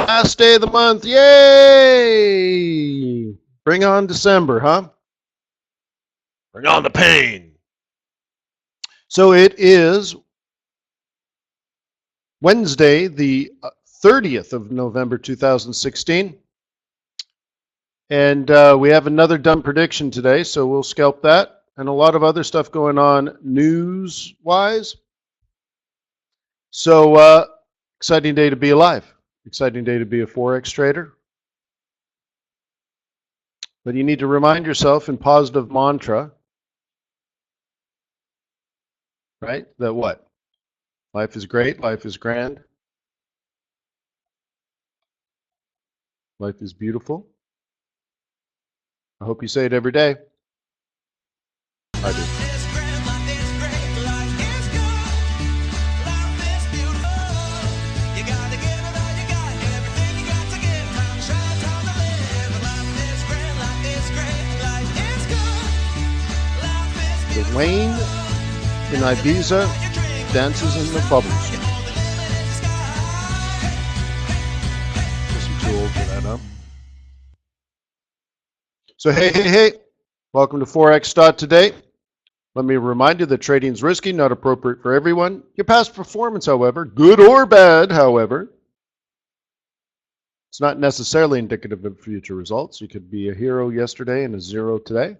last day of the month. Yay! Bring on December, huh? Bring on the pain. So it is Wednesday, the 30th of November, 2016. And we have another dumb prediction today, so we'll scalp that. And a lot of other stuff going on news-wise. So exciting day to be alive. Exciting day to be a Forex trader. But you need to remind yourself in positive mantra, right? That what? Life is great, life is grand. Life is beautiful. I hope you say it every day. I do. Wayne in Ibiza dances in the bubbles. Guess I'm too old for that, huh? So hey, welcome to Forex.Today. Let me remind you that trading is risky, not appropriate for everyone. Your past performance, however, good or bad, however, it's not necessarily indicative of future results. You could be a hero yesterday and a zero today,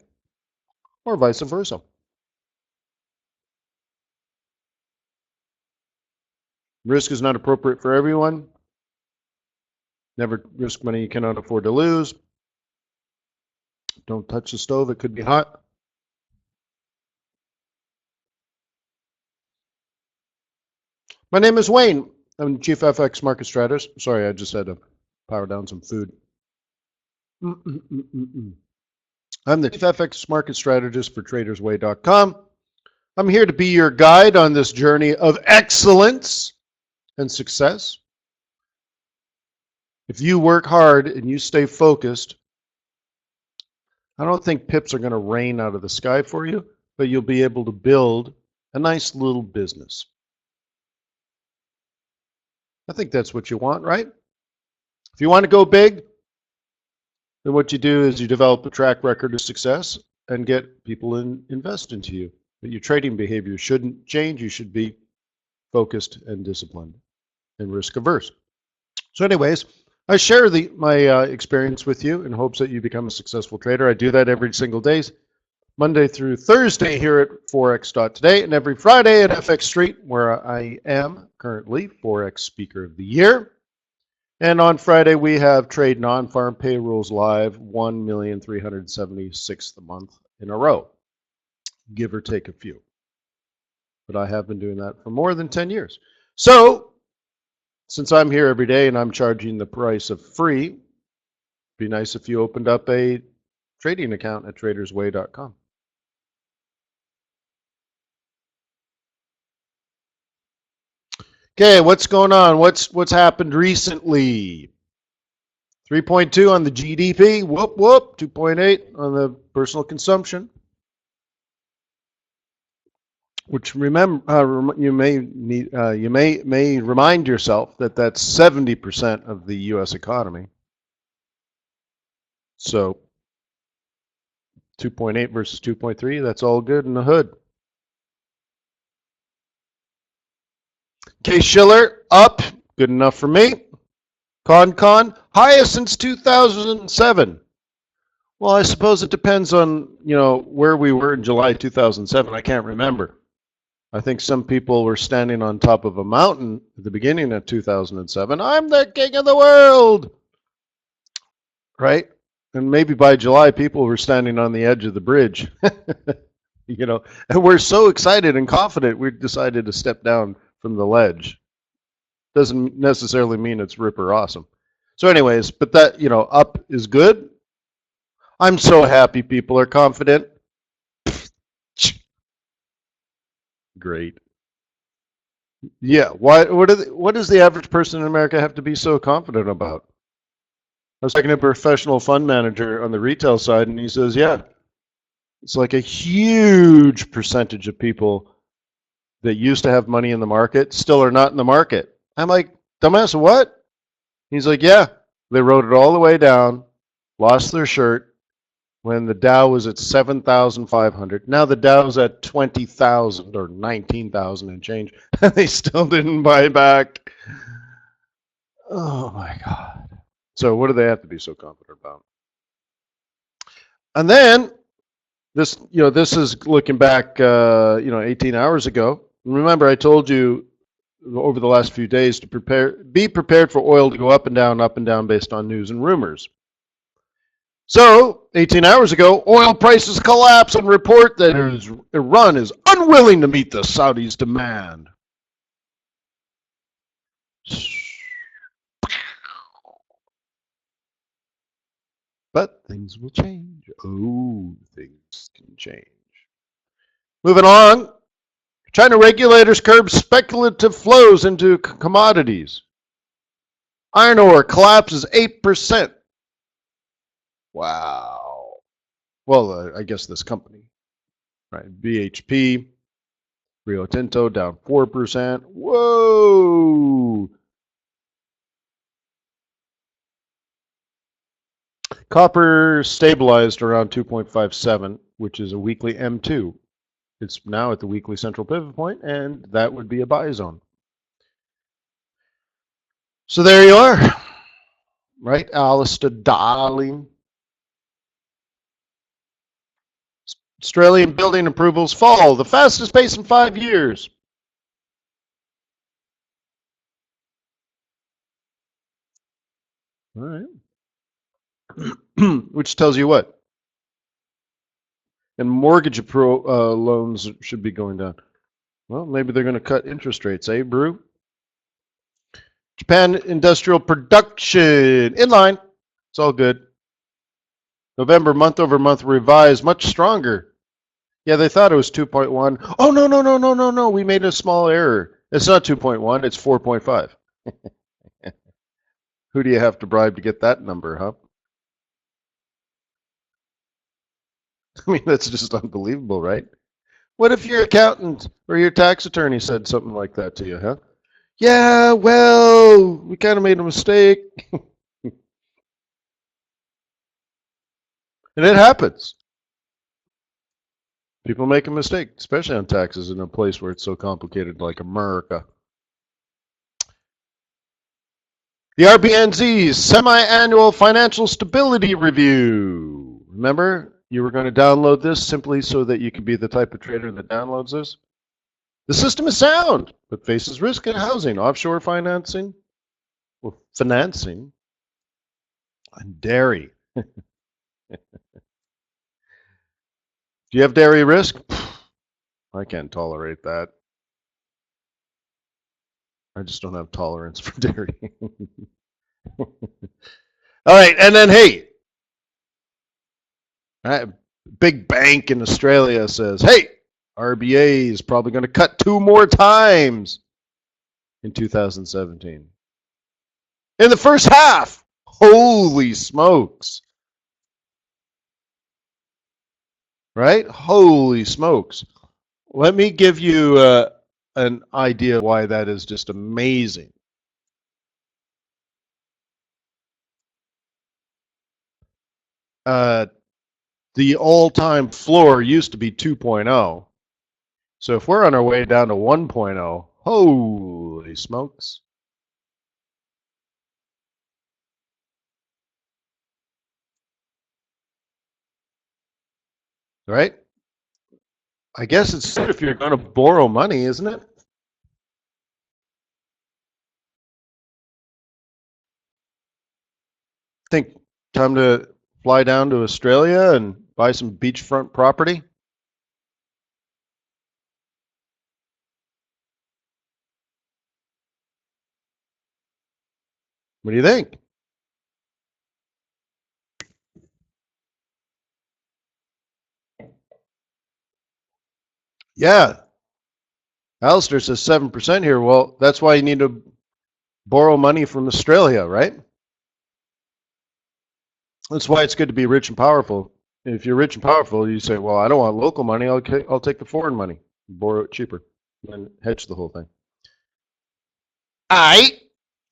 or vice versa. Risk is not appropriate for everyone. Never risk money you cannot afford to lose. Don't touch the stove, it could be hot. My name is Wayne. I'm the Chief FX Market Strategist. Sorry, I just had to power down some food. I'm the Chief FX Market Strategist for TradersWay.com. I'm here to be your guide on this journey of excellence and success. If you work hard and you stay focused, I don't think pips are going to rain out of the sky for you, but you'll be able to build a nice little business. I think that's what you want, right? If you want to go big, then what you do is you develop a track record of success and get people to invest into you. But your trading behavior shouldn't change. You should be focused and disciplined and risk averse. So anyways, I share my experience with you in hopes that you become a successful trader. I do that every single day, Monday through Thursday here at Forex.Today, and every Friday at FX Street, where I am currently Forex Speaker of the Year. And on Friday, we have Trade Non-Farm Payrolls Live, 1,376th a month in a row, give or take a few. But I have been doing that for more than 10 years. So, since I'm here every day and I'm charging the price of free, it'd be nice if you opened up a trading account at TradersWay.com. Okay, what's going on? What's happened recently? 3.2 on the GDP. Whoop whoop. 2.8 on the personal consumption. Which remember, you may remind yourself that that's 70% of the U.S. economy. So 2.8 versus 2.3, that's all good in the hood. Case-Shiller up, good enough for me. Con, highest since 2007. Well, I suppose it depends on, where we were in July 2007. I can't remember. I think some people were standing on top of a mountain at the beginning of 2007. I'm the king of the world, right? And maybe by July, people were standing on the edge of the bridge, and we're so excited and confident, we decided to step down from the ledge. Doesn't necessarily mean it's rip or awesome. So anyways, but that, up is good. I'm so happy people are confident. Great. Yeah. What does the average person in America have to be so confident about? I was talking to a professional fund manager on the retail side, and he says, yeah, it's like a huge percentage of people that used to have money in the market still are not in the market. I'm like, dumbass, what? He's like, yeah, they rode it all the way down, lost their shirt when the Dow was at 7,500. Now the Dow's at 20,000 or 19,000 and change. And they still didn't buy back. Oh my God. So what do they have to be so confident about? And then this, this is looking back, 18 hours ago. Remember, I told you over the last few days to be prepared for oil to go up and down based on news and rumors. So 18 hours ago, oil prices collapse and report that Iran is unwilling to meet the Saudis' demand. But things will change. Oh, things can change. Moving on. China regulators curb speculative flows into commodities. Iron ore collapses 8%. Wow. Well, I guess this company, right? BHP, Rio Tinto down 4%. Whoa. Copper stabilized around 2.57, which is a weekly M2. It's now at the weekly central pivot point, and that would be a buy zone. So there you are, right, Alistair Darling? Australian building approvals fall, the fastest pace in 5 years. All right. Which tells you what? And mortgage loans should be going down. Well, maybe they're going to cut interest rates, eh, Brew? Japan industrial production in line. It's all good. November month over month revised much stronger. Yeah, they thought it was 2.1. Oh, no. We made a small error. It's not 2.1, it's 4.5. Who do you have to bribe to get that number, huh? I mean, that's just unbelievable, right? What if your accountant or your tax attorney said something like that to you, huh? Yeah, well, we kind of made a mistake. And it happens. People make a mistake, especially on taxes in a place where it's so complicated like America. The RBNZ's semi-annual financial stability review. Remember, you were going to download this simply so that you could be the type of trader that downloads this? The system is sound, but faces risk in housing, offshore financing, and dairy. Do you have dairy risk? I can't tolerate that. I just don't have tolerance for dairy. All right, and then hey, big bank in Australia says, hey, RBA is probably going to cut 2 more times in 2017. In the first half, holy smokes. Right? Holy smokes. Let me give you an idea why that is just amazing. The all-time floor used to be 2.0. So if we're on our way down to 1.0, holy smokes. Right? I guess it's if you're going to borrow money, isn't it? Think time to fly down to Australia and buy some beachfront property? What do you think? Yeah. Alistair says 7% here. Well, that's why you need to borrow money from Australia, right? That's why it's good to be rich and powerful. If you're rich and powerful, you say, well, I don't want local money. I'll take the foreign money, borrow it cheaper, and hedge the whole thing. All right.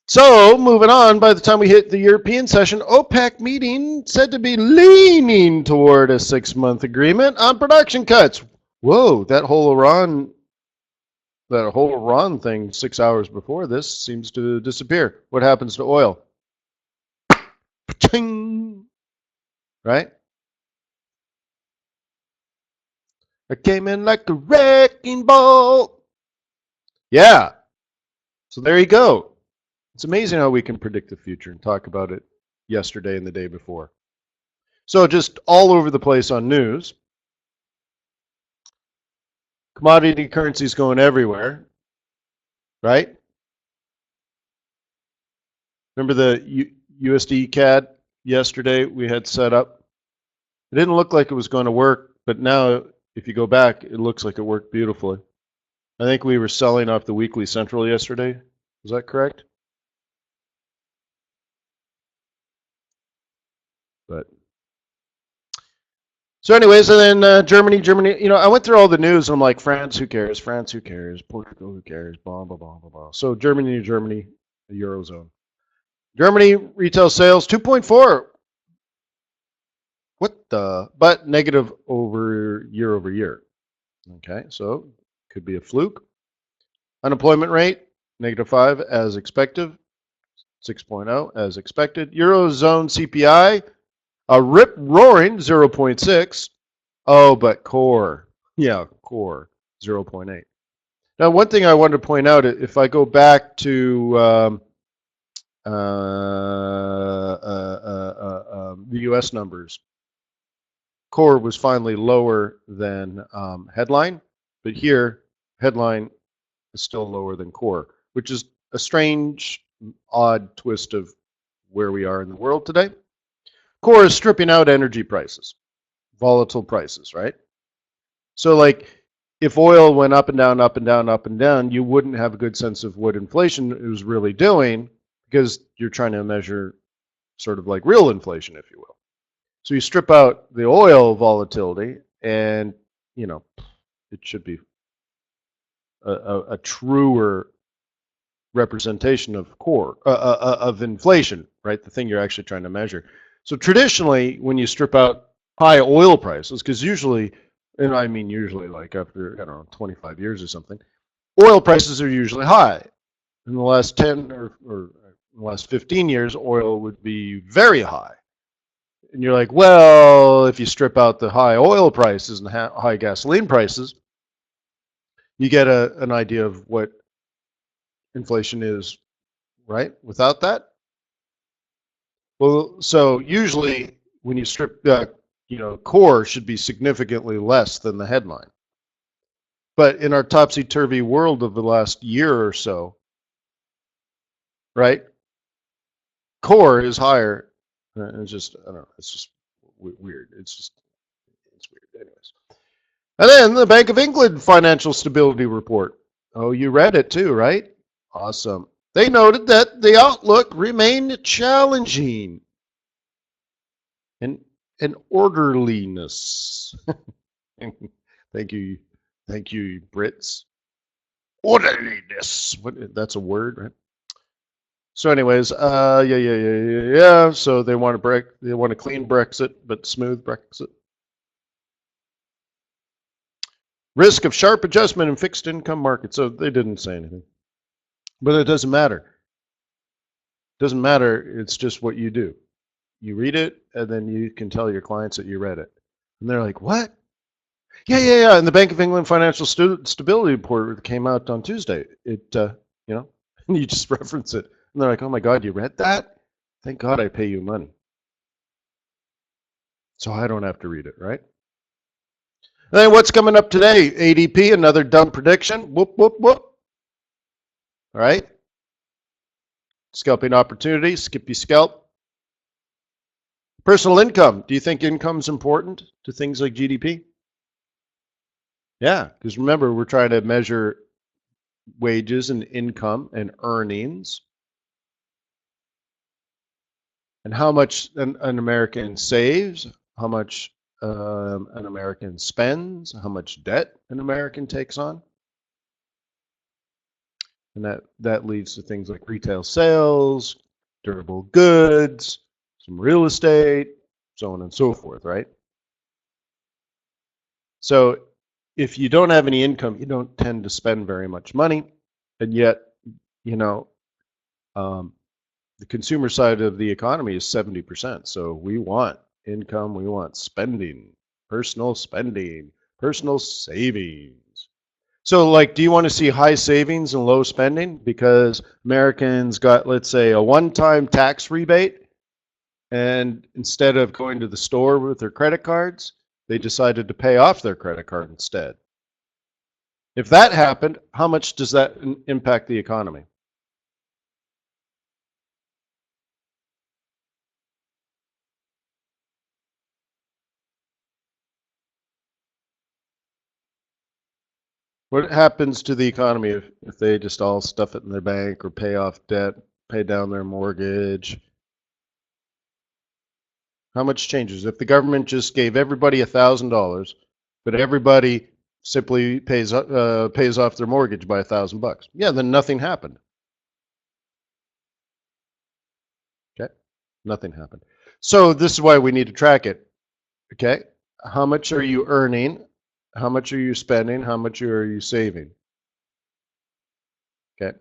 So, moving on, by the time we hit the European session, OPEC meeting said to be leaning toward a 6-month agreement on production cuts. Whoa, that whole Iran thing 6 hours before this seems to disappear. What happens to oil? Ching! Right? I came in like a wrecking ball. Yeah. So there you go. It's amazing how we can predict the future and talk about it yesterday and the day before. So just all over the place on news. Commodity currencies going everywhere, right? Remember the USD CAD yesterday we had set up? It didn't look like it was going to work, but now if you go back, it looks like it worked beautifully. I think we were selling off the weekly central yesterday. Was that correct? But so anyways, and then Germany, I went through all the news and I'm like, France, who cares? France, who cares? Portugal, who cares? Blah, blah, blah, blah, blah. So Germany, the Eurozone. Germany retail sales, 2.4. What the? But negative year over year. Okay, so could be a fluke. Unemployment rate, -5 as expected. 6.0 as expected. Eurozone CPI, a rip roaring 0.6. Oh, but core, 0.8. Now, one thing I wanted to point out, if I go back to the U.S. numbers, core was finally lower than headline, but here headline is still lower than core, which is a strange, odd twist of where we are in the world today. Core is stripping out energy prices, volatile prices, right? So like if oil went up and down, up and down, up and down, you wouldn't have a good sense of what inflation is really doing because you're trying to measure sort of like real inflation, if you will. So you strip out the oil volatility and, it should be a truer representation of core, of inflation, right? The thing you're actually trying to measure. So traditionally, when you strip out high oil prices, because usually, and I mean usually like after, 25 years or something, oil prices are usually high. In the last 10 or in the last 15 years, oil would be very high. And you're like, well, if you strip out the high oil prices and high gasoline prices, you get an idea of what inflation is, right? Without that? Well, so usually when you strip, core should be significantly less than the headline. But in our topsy-turvy world of the last year or so, right, core is higher. It's just, I don't know, it's just weird. It's weird. Anyways. And then the Bank of England Financial Stability Report. Oh, you read it too, right? Awesome. They noted that the outlook remained challenging and orderliness. Thank you, Brits. Orderliness. That's a word, right? So, anyways, yeah. So they want a clean Brexit, but smooth Brexit. Risk of sharp adjustment in fixed income markets. So they didn't say anything, but it doesn't matter. It doesn't matter. It's just what you do. You read it, and then you can tell your clients that you read it, and they're like, "What?" Yeah. And the Bank of England Financial Stability Report came out on Tuesday. It, and you just reference it, and they're like, "Oh my God, you read that? Thank God I pay you money, so I don't have to read it, right?" And then what's coming up today? ADP, another dumb prediction. Whoop, whoop, whoop. All right. Scalping opportunity, skippy scalp. Personal income. Do you think income's important to things like GDP? Yeah, because remember, we're trying to measure wages and income and earnings and how much an American saves, how much an American spends, how much debt an American takes on. And that leads to things like retail sales, durable goods, some real estate, so on and so forth, right? So if you don't have any income, you don't tend to spend very much money. And yet, you know, the consumer side of the economy is 70%. So we want income, we want spending, personal savings. So like, do you want to see high savings and low spending? Because Americans got, let's say, a one-time tax rebate, and instead of going to the store with their credit cards, they decided to pay off their credit card instead. If that happened, how much does that impact the economy? What happens to the economy if they just all stuff it in their bank or pay off debt, pay down their mortgage? How much changes? If the government just gave everybody $1,000, but everybody simply pays off their mortgage by $1,000, yeah, then nothing happened. Okay, nothing happened. So this is why we need to track it. Okay, how much are you earning? How much are you spending? How much are you saving? Okay.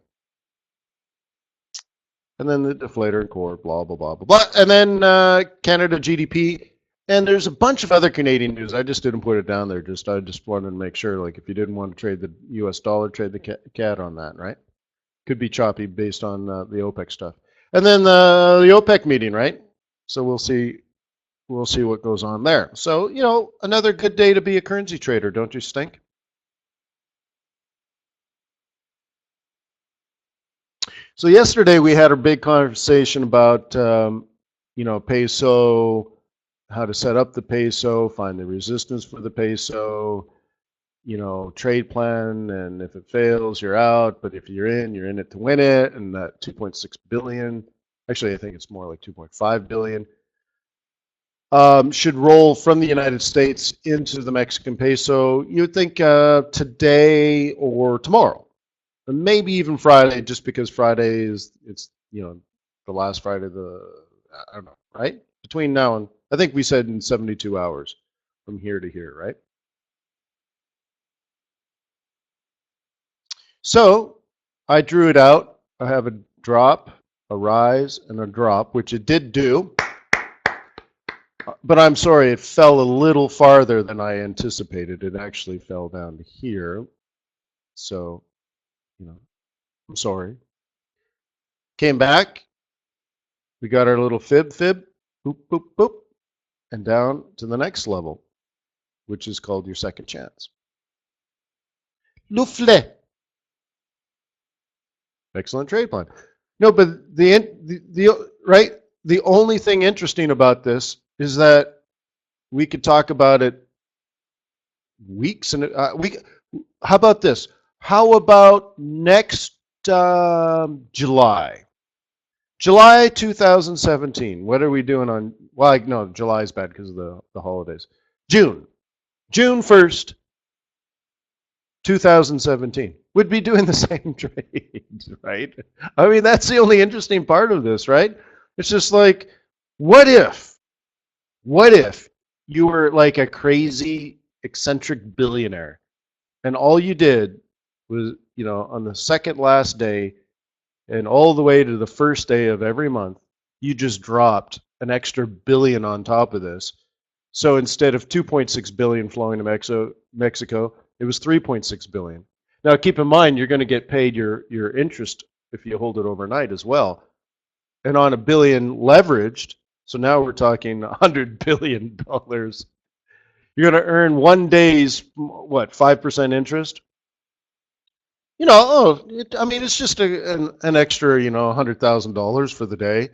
And then the deflator and core, blah, blah, blah, blah, blah. And then Canada GDP. And there's a bunch of other Canadian news. I just didn't put it down there. I just wanted to make sure, like, if you didn't want to trade the US dollar, trade the CAD on that, right? Could be choppy based on the OPEC stuff. And then the OPEC meeting, right? So we'll see what goes on there. So, you know, another good day to be a currency trader, don't you think? So yesterday we had a big conversation about, you know, peso, how to set up the peso, find the resistance for the peso, you know, trade plan, and if it fails, you're out. But if you're in it to win it. And that 2.6 billion, actually, I think it's more like 2.5 billion, should roll from the United States into the Mexican peso. You would think today or tomorrow, and maybe even Friday, just because Friday it's you know, the last Friday of I don't know, right? Between now and, I think we said in 72 hours from here to here, right? So I drew it out. I have a drop, a rise, and a drop, which it did do. But I'm sorry, it fell a little farther than I anticipated. It actually fell down to here. So, you know, I'm sorry. Came back. We got our little fib, boop, boop, boop, and down to the next level, which is called your second chance. Loufle. Excellent trade plan. No, but the only thing interesting about this is that we could talk about it weeks and how about this? How about next July? July 2017. What are we doing on? Well, no, July is bad because of the holidays. June 1st, 2017. Would be doing the same trades, right? I mean, that's the only interesting part of this, right? It's just like, what if you were like a crazy eccentric billionaire and all you did was, you know, on the second last day and all the way to the first day of every month, you just dropped an extra billion on top of this. So instead of 2.6 billion flowing to Mexico, it was 3.6 billion. Now keep in mind, you're going to get paid your interest if you hold it overnight as well. And on $1 billion leveraged, so now we're talking $100 billion. You're going to earn one day's, what, 5% interest? You know, I mean, it's just an extra, you know, $100,000 for the day.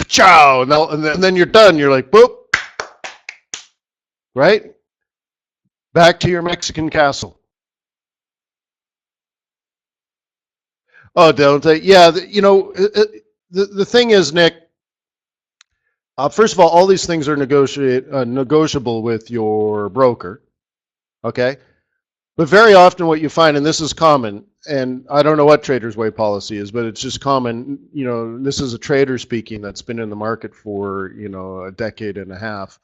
Ciao, and then you're done. You're like, boop, right? Back to your Mexican castle. Oh, don't they? Yeah, you know, the thing is, Nick, first of all these things are negotiable with your broker, okay? But very often what you find, and this is common, and I don't know what TradersWay policy is, but it's just common. This is a trader speaking that's been in the market for a decade and a half.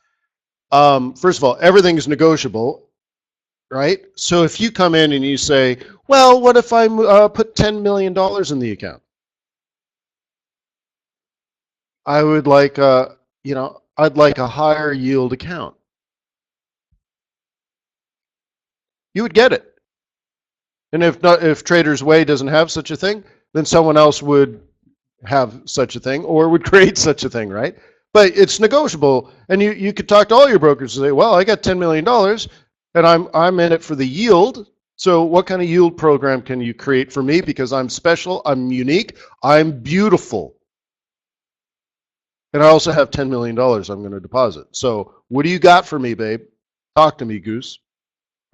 First of all, everything's negotiable, right? So if you come in and you say, well, what if I put $10 million in the account? I would like I'd like a higher yield account. You would get it. And if TradersWay doesn't have such a thing, then someone else would have such a thing or would create such a thing, right? But it's negotiable, and you could talk to all your brokers and say, well, I got $10 million and I'm in it for the yield. So what kind of yield program can you create for me? Because I'm special, I'm unique, I'm beautiful. And I also have $10 million I'm going to deposit. So what do you got for me, babe? Talk to me, goose,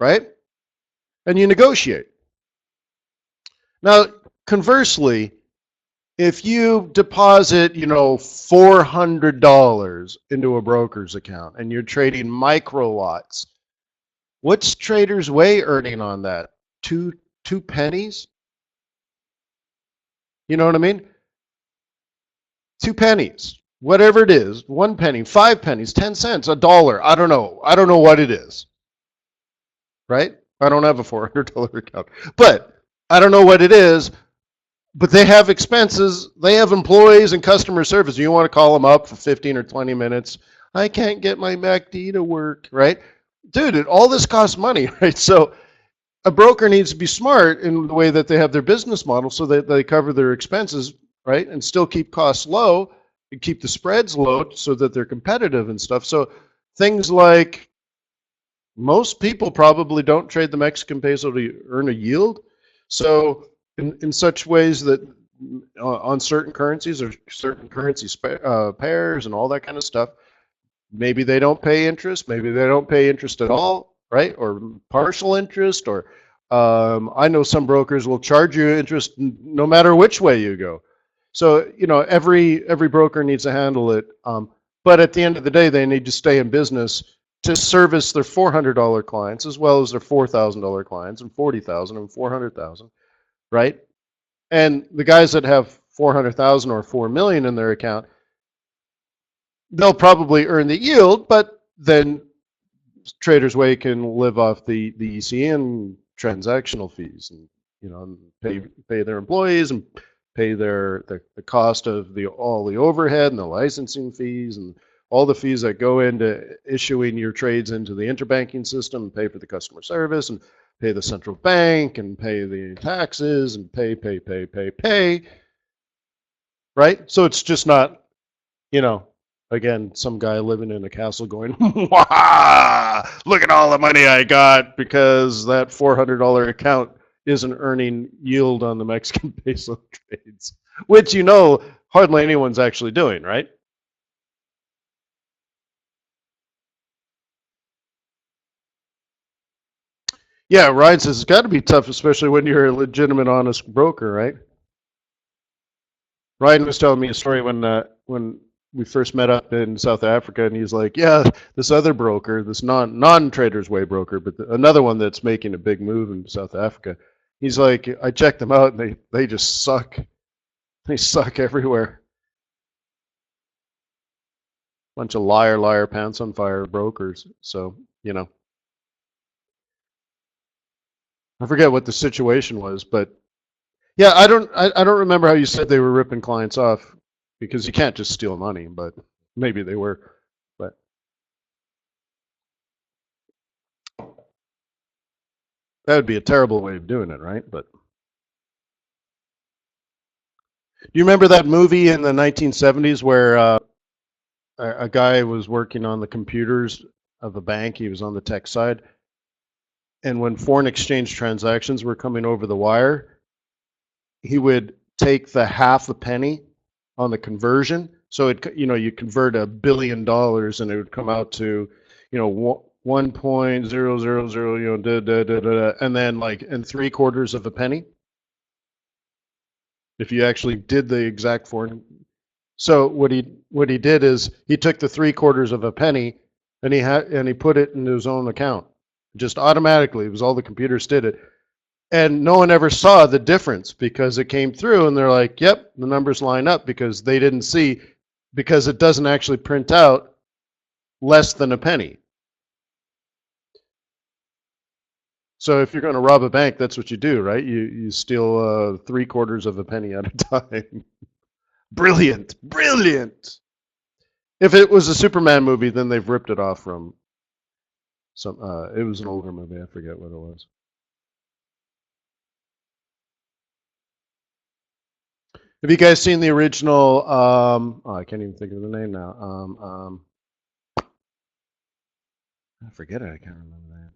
right? And you negotiate. Now, conversely, if you deposit, $400 into a broker's account and you're trading micro lots, what's TradersWay earning on that? Two pennies? You know what I mean? 2 pennies, whatever it is, 1 penny, 5 pennies, 10 cents, $1. I don't know. I don't know what it is, right? I don't have a $400 account, but I don't know what it is. But they have expenses. They have employees and customer service. You want to call them up for 15 or 20 minutes. I can't get my MACD to work, right? Dude, all this costs money, right? So a broker needs to be smart in the way that they have their business model so that they cover their expenses, right? And still keep costs low and keep the spreads low so that they're competitive and stuff. So things like most people probably don't trade the Mexican peso to earn a yield. So in such ways that on certain currencies or certain currency pairs and all that kind of stuff, maybe they don't pay interest, maybe they don't pay interest at all, right? Or partial interest, or I know some brokers will charge you interest no matter which way you go. So every broker needs to handle it, but at the end of the day, they need to stay in business to service their $400 clients as well as their $4,000 clients and $40,000 and $400,000. Right? And the guys that have 400,000 or 4 million in their account, they'll probably earn the yield, but then TradersWay can live off the ECN transactional fees and pay their employees and pay the cost of all the overhead and the licensing fees and all the fees that go into issuing your trades into the interbanking system, and pay for the customer service and pay the central bank and pay the taxes and pay, right? So it's just not, again, some guy living in a castle going, wah, look at all the money I got because that $400 account isn't earning yield on the Mexican peso trades, which hardly anyone's actually doing, right? Yeah, Ryan says it's got to be tough, especially when you're a legitimate, honest broker, right? Ryan was telling me a story when we first met up in South Africa, and he's like, "Yeah, this other broker, this non-TradersWay broker, but another one that's making a big move in South Africa." He's like, "I checked them out, and they just suck. They suck everywhere. Bunch of liar, pants on fire brokers." So I forget what the situation was, but yeah, I don't remember how you said they were ripping clients off, because you can't just steal money, but maybe they were. But that would be a terrible way of doing it, right? But do you remember that movie in the 1970s where a guy was working on the computers of a bank? He was on the tech side, and when foreign exchange transactions were coming over the wire, he would take the half a penny on the conversion. So you convert $1 billion and it would come out to 1.000 and then in 3/4 of a penny if you actually did the exact foreign. So what he did is he took the 3/4 of a penny and he put it in his own account just automatically. It was all the computers did it. And no one ever saw the difference because it came through and they're like, yep, the numbers line up, because they didn't see, because it doesn't actually print out less than a penny. So if you're going to rob a bank, that's what you do, right? You steal 3/4 of a penny at a time. Brilliant, brilliant. If it was a Superman movie, then they've ripped it off from some. It was an older movie. I forget what it was. Have you guys seen the original? Oh, I can't even think of the name now. I forget it. I can't remember that.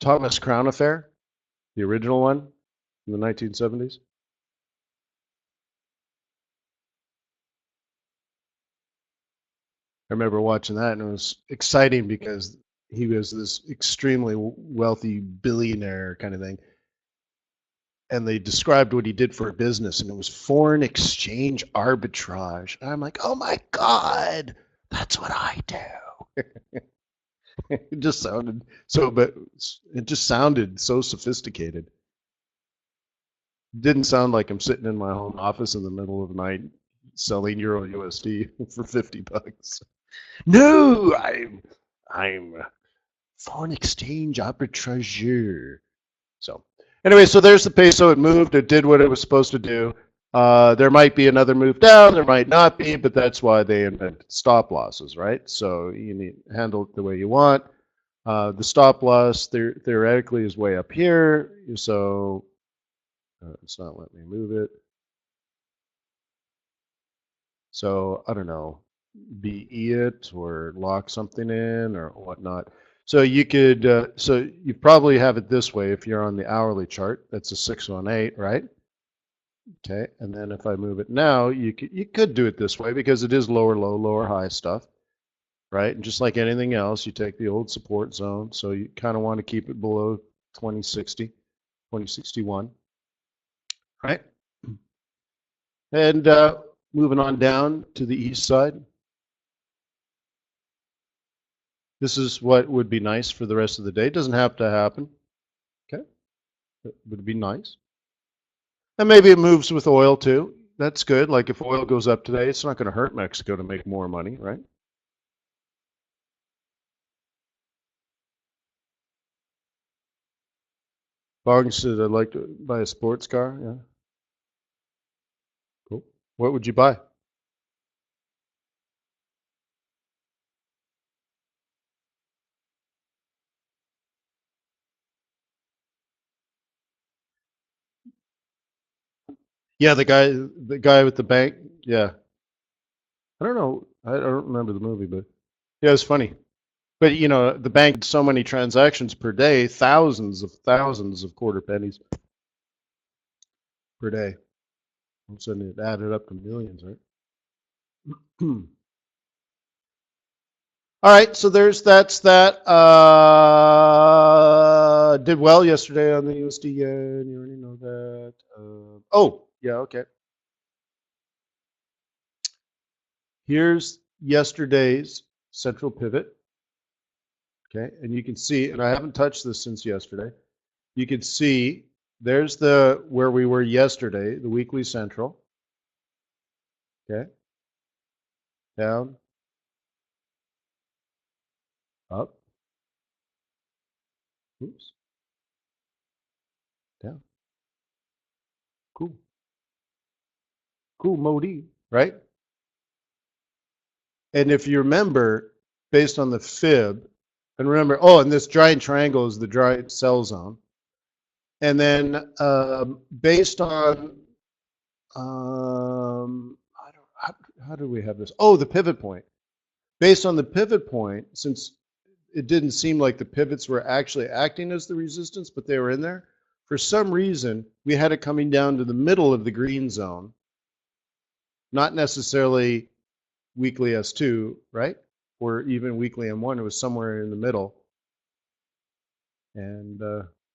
Thomas Crown Affair, the original one in the 1970s. I remember watching that, and it was exciting because he was this extremely wealthy billionaire kind of thing. And they described what he did for a business, and it was foreign exchange arbitrage. And I'm like, oh my God, that's what I do. It just sounded so, but it just sounded so sophisticated. It didn't sound like I'm sitting in my home office in the middle of the night selling Euro USD for $50. No, I'm foreign exchange arbitrageur. So anyway, so there's the peso. It moved. It did what it was supposed to do. There might be another move down. There might not be, but that's why they invented stop losses, right? So you need to handle it the way you want. The stop loss theoretically is way up here. So it's not letting me move it. So I don't know, be it or lock something in or whatnot. So you could, so you probably have it this way if you're on the hourly chart. That's a 618, right? Okay, and then if I move it now, you could do it this way because it is lower low, lower high stuff, right? And just like anything else, you take the old support zone. So you kind of want to keep it below 2060, 2061, right? And moving on down to the east side. This is what would be nice for the rest of the day. It doesn't have to happen. Okay, it would be nice. And maybe it moves with oil too. That's good. Like if oil goes up today, it's not going to hurt Mexico to make more money, right? Boggs said I'd like to buy a sports car. Yeah, cool. What would you buy? Yeah, the guy with the bank. Yeah, I don't know. I don't remember the movie, but yeah, it's funny. But you know, the bank did so many transactions per day, thousands of quarter pennies per day. All of a sudden, it added up to millions, right? All right, so that's that. Did well yesterday on the USD yen. You already know that. Oh, yeah, okay. Here's yesterday's central pivot. Okay, and you can see, and I haven't touched this since yesterday. You can see there's the where we were yesterday, the weekly central. Okay, down, up, oops, down. Cool, cool, Modi, right? And if you remember, based on the fib, and remember, oh, and this giant triangle is the giant sell zone. And then based on, I don't, how do we have this? Oh, the pivot point. Based on the pivot point, since it didn't seem like the pivots were actually acting as the resistance, but they were in there, for some reason, we had it coming down to the middle of the green zone, not necessarily weekly S2, right? Or even weekly M1, it was somewhere in the middle. And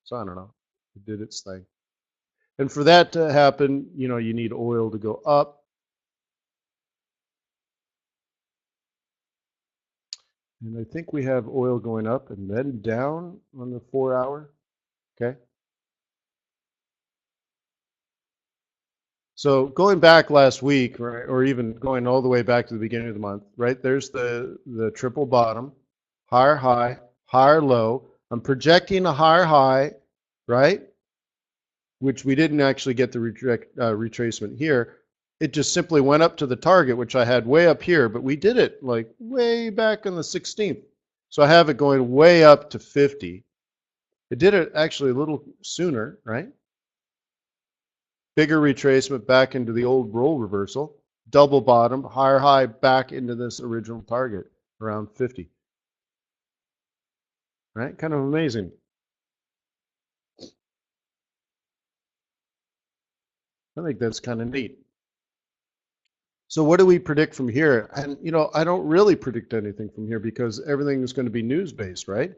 so I don't know, it did its thing. And for that to happen, you know, you need oil to go up. And I think we have oil going up and then down on the 4 hour. Okay. So going back last week, right, or even going all the way back to the beginning of the month, right? There's the triple bottom, higher high, higher low. I'm projecting a higher high, right? Which we didn't actually get the retracement here. It just simply went up to the target, which I had way up here, but we did it like way back on the 16th. So I have it going way up to 50. It did it actually a little sooner, right? Bigger retracement back into the old roll reversal, double bottom, higher high back into this original target around 50. Right? Kind of amazing. I think that's kind of neat. So what do we predict from here? And I don't really predict anything from here because everything is going to be news based, right?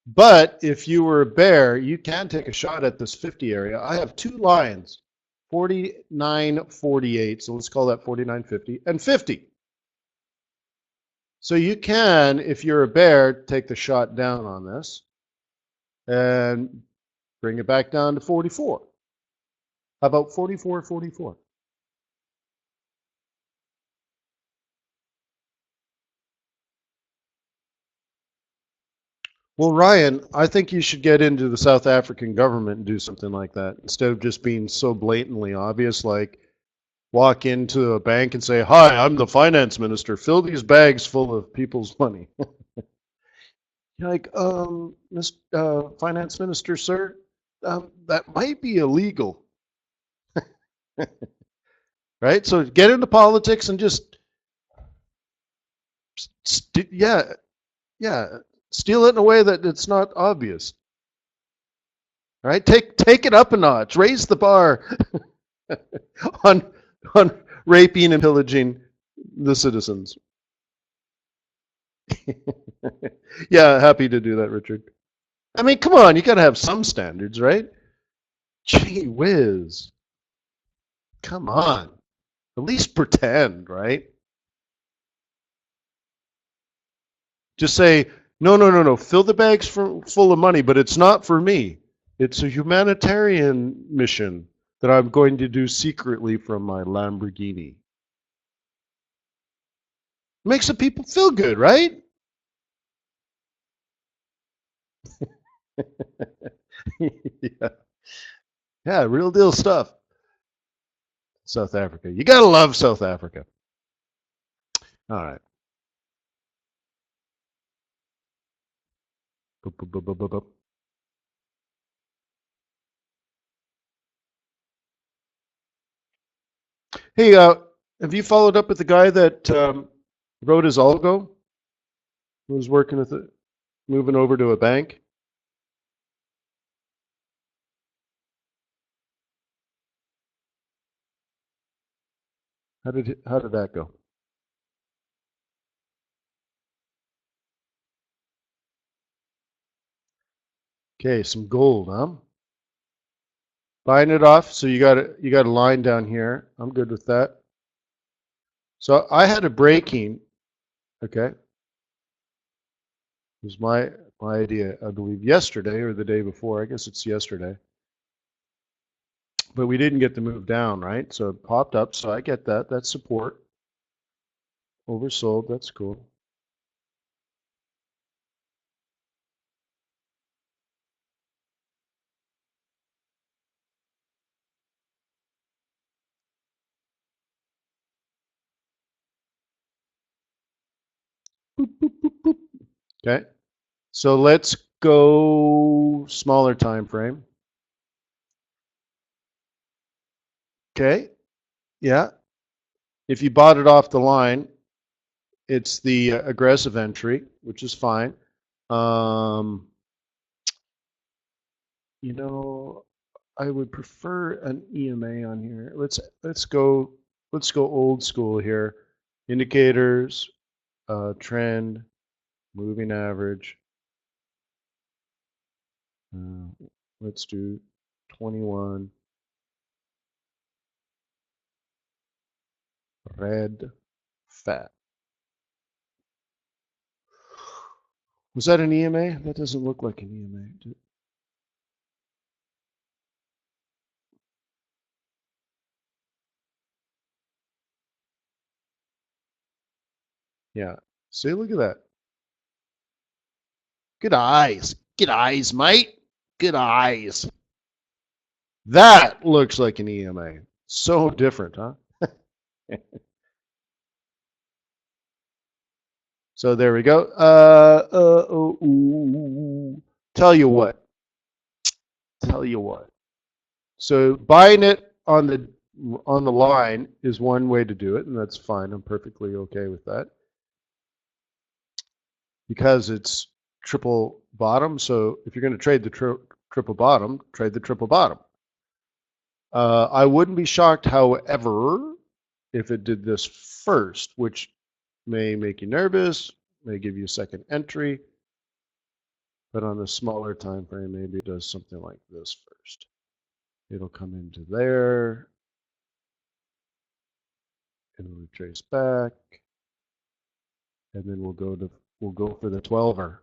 But if you were a bear, you can take a shot at this 50 area. I have two lines, 49.48, so let's call that 49.50, and 50. So you can, if you're a bear, take the shot down on this and bring it back down to 44. How about 44.44? Well, Ryan, I think you should get into the South African government and do something like that instead of just being so blatantly obvious, like walk into a bank and say, "Hi, I'm the finance minister. Fill these bags full of people's money." You're like, Mr. Finance Minister, sir, that might be illegal, right? So get into politics and just, yeah, yeah, steal it in a way that it's not obvious, right? Take it up a notch, raise the bar on on raping and pillaging the citizens. Yeah, happy to do that, Richard. I mean, come on, you got to have some standards, right? Gee whiz. Come on. At least pretend, right? Just say, no, no, no, no. Fill the bags full of money, but it's not for me. It's a humanitarian mission that I'm going to do secretly from my Lamborghini. Makes the people feel good, right? Yeah. Yeah, real deal stuff. South Africa. You got to love South Africa. All right. Boop, boop, boop, boop, boop, boop. Hey, have you followed up with the guy that wrote his algo? Who was working with it, moving over to a bank? How did that go? Okay, some gold, huh? Buying it off. So you got a line down here. I'm good with that. So I had a breaking. Okay, it was my idea. I believe yesterday or the day before. I guess it's yesterday. But we didn't get the move down, right? So it popped up. So I get that. That's support. Oversold. That's cool. Boop, boop, boop, boop. Okay. So let's go smaller time frame. Okay. Yeah. If you bought it off the line, it's the aggressive entry, which is fine. Um, you know, I would prefer an EMA on here. Let's go old school here. Indicators, trend, moving average. Let's do 21. Red fat. Was that an EMA? That doesn't look like an EMA. Yeah. See, look at that. Good eyes. Good eyes, mate. Good eyes. That looks like an EMA. So different, huh? So there we go. Tell you what. Tell you what. So buying it on the line is one way to do it, and that's fine. I'm perfectly okay with that because it's triple bottom. So if you're going to trade the triple bottom, trade the triple bottom. I wouldn't be shocked, however, if it did this first, which may make you nervous, may give you a second entry, but on a smaller time frame, maybe it does something like this first. It'll come into there, it'll retrace back, and then we'll go for the 12er.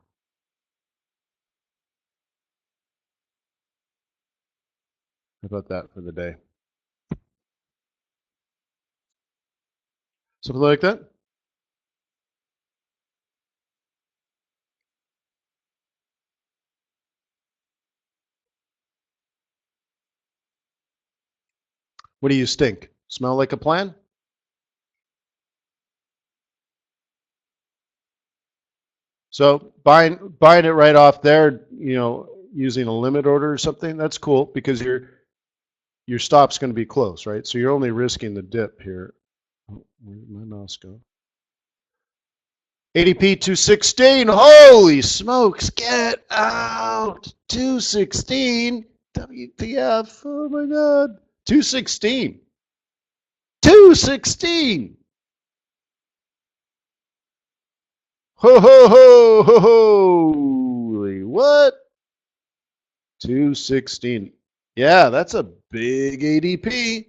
How about that for the day? Something like that? What do you stink? Smell like a plan? So buying it right off there, using a limit order or something, that's cool because your stop's going to be close, right? So you're only risking the dip here. Oh, where did my mouse go? ADP 216. Holy smokes, get out. 216. WTF. Oh my God. 216. 216. Ho ho ho ho holy what? 216. Yeah, that's a big ADP.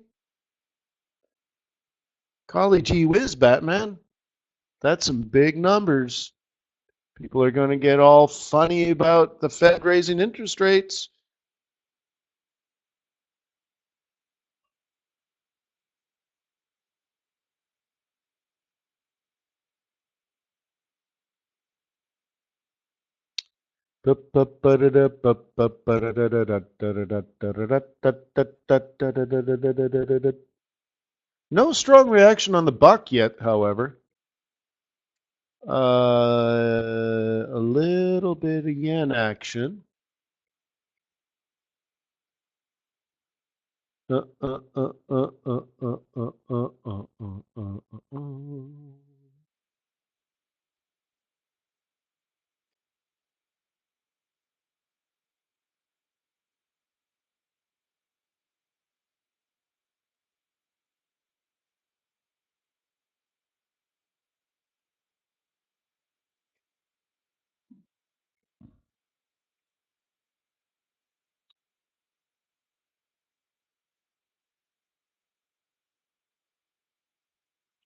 Golly gee whiz, Batman. That's some big numbers. People are going to get all funny about the Fed raising interest rates. No strong reaction on the buck yet, however. A little bit of yen action.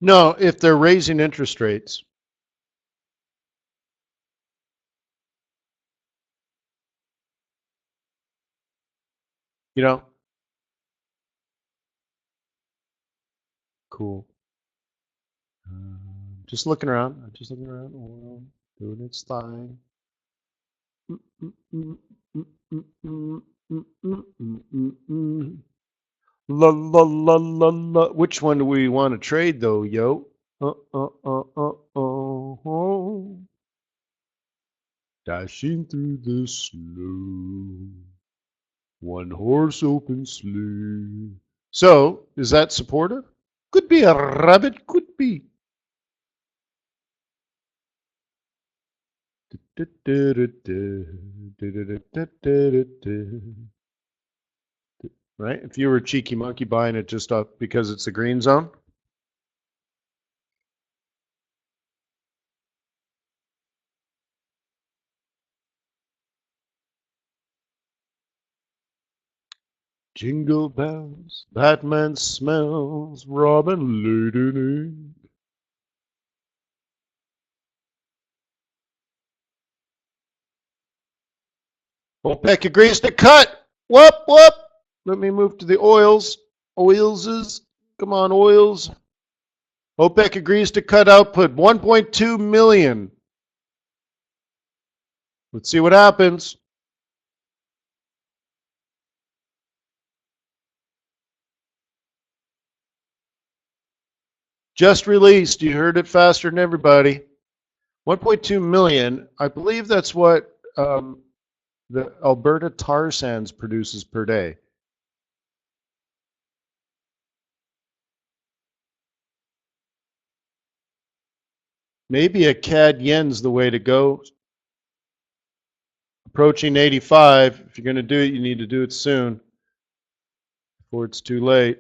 No, if they're raising interest rates. You know, cool. Just looking around. Just looking around. Oil doing its thing. La la la la la. Which one do we want to trade though, yo? Oh. Dashing through the snow. One horse open sleigh. So, is that supportive? Could be a rabbit, could be. Right? If you were a cheeky monkey buying it just up because it's the green zone. Jingle bells, Batman smells, Robin laid an egg. OPEC agrees to cut. Whoop, whoop. Let me move to the oils. Oilses. Come on, oils. OPEC agrees to cut output 1.2 million. Let's see what happens. Just released. You heard it faster than everybody. 1.2 million. I believe that's what the Alberta tar sands produces per day. Maybe a CAD yen's the way to go. Approaching 85. If you're going to do it, you need to do it soon before it's too late.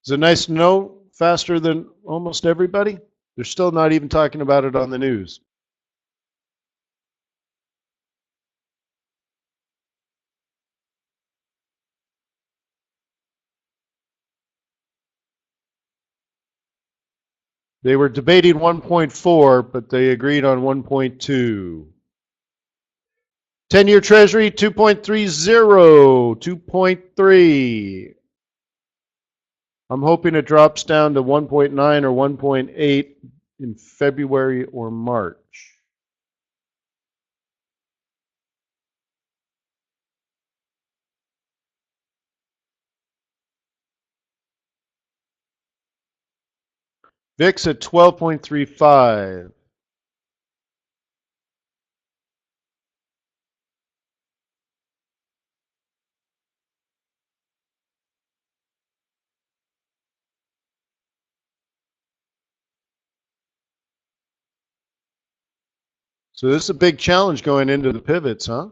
Is it nice to know faster than almost everybody? They're still not even talking about it on the news. They were debating 1.4, but they agreed on 1.2. 10-year Treasury, 2.30, 2.3. I'm hoping it drops down to 1.9 or 1.8 in February or March. VIX at 12.35. So this is a big challenge going into the pivots, huh?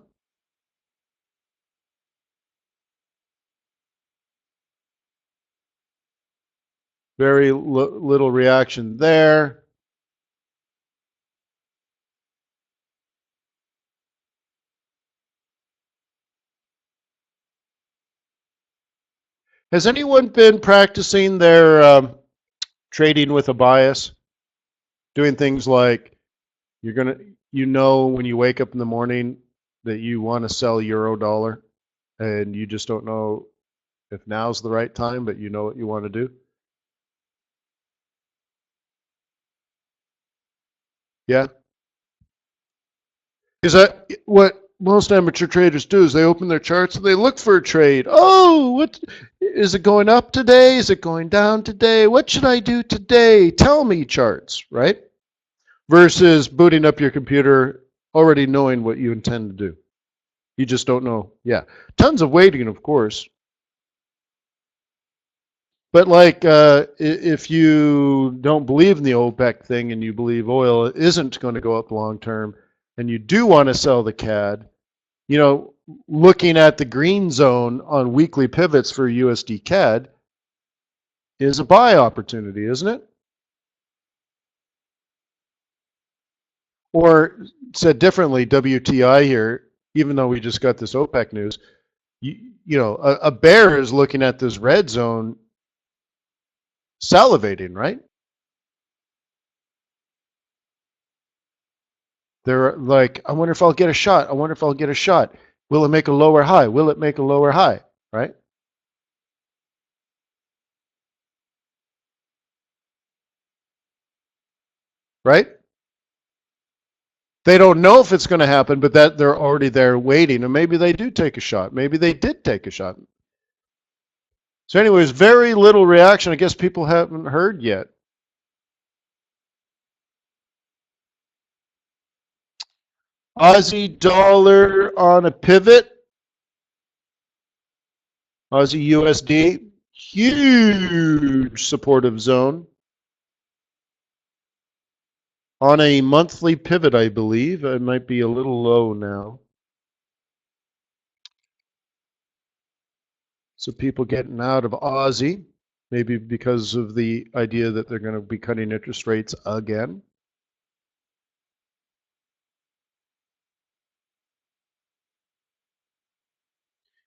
Very little reaction there. Has anyone been practicing their trading with a bias? Doing things like you know when you wake up in the morning that you want to sell euro dollar and you just don't know if now's the right time, but you know what you want to do? Yeah? Because what most amateur traders do is they open their charts and they look for a trade. Oh, what is it going up today? Is it going down today? What should I do today? Tell me, charts, right? Versus booting up your computer already knowing what you intend to do. You just don't know. Yeah. Tons of waiting, of course. But like if you don't believe in the OPEC thing and you believe oil isn't going to go up long term and you do want to sell the CAD, you know, looking at the green zone on weekly pivots for USD CAD is a buy opportunity, isn't it? Or said differently, WTI here, even though we just got this OPEC news, you know, a bear is looking at this red zone salivating, right? They're like, I wonder if I'll get a shot. I wonder if I'll get a shot. Will it make a lower high? Will it make a lower high? Right? Right? They don't know if it's going to happen, but that they're already there waiting, and maybe they do take a shot. Maybe they did take a shot. So, anyways, very little reaction. I guess people haven't heard yet. Aussie dollar on a pivot. Aussie USD, huge supportive zone. On a monthly pivot, I believe. It might be a little low now. So people getting out of Aussie, maybe because of the idea that they're going to be cutting interest rates again.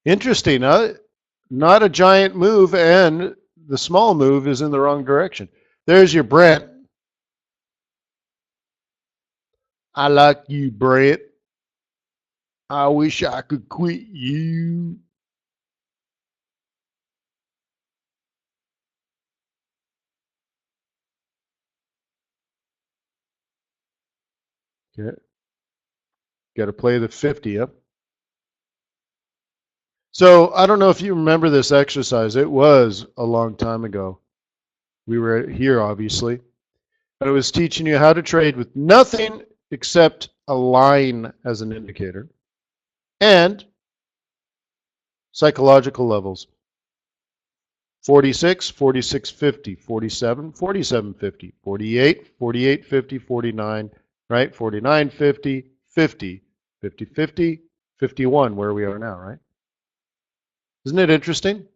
Interesting, huh? Not a giant move, and the small move is in the wrong direction. There's your Brent. I like you, Brent. I wish I could quit you. Okay. Got to play the 50 up. So I don't know if you remember this exercise. It was a long time ago. We were here, obviously. But it was teaching you how to trade with nothing except a line as an indicator and psychological levels. 46, 46.50, 47, 47.50, 48, 48.50, 49, right? 49.50, 50, 50.50, 51, where we are now, right? Isn't it interesting?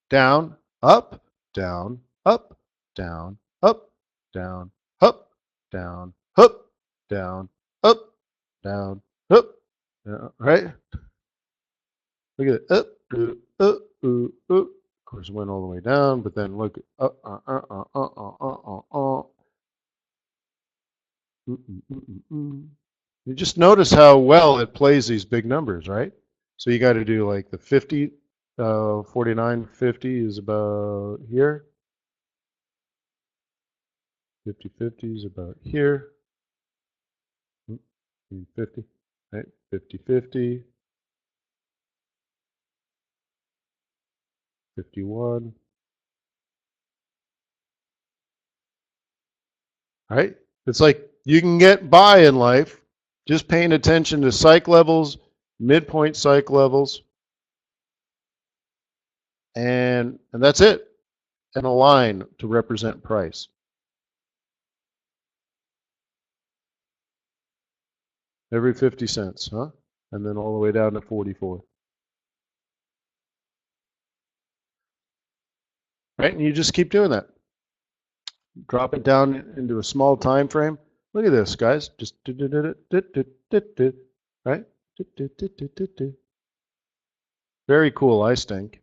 Down, up, down, up, down, up, down, up, down, up, down, up, down, up, right? Look at it. Up, up, up, up. Of course, it went all the way down, but then look. You just notice how well it plays these big numbers, right? So you got to do like the 50, 49, 50 is about here. 50, 50 is about here. 50, right? 50, 50, 51, right? It's like you can get by in life just paying attention to psych levels, midpoint psych levels, and that's it. And a line to represent price. Every 50 cents, huh? And then all the way down to 44. Right? And you just keep doing that. Drop it down into a small time frame. Look at this, guys. Just right? Very cool, I think.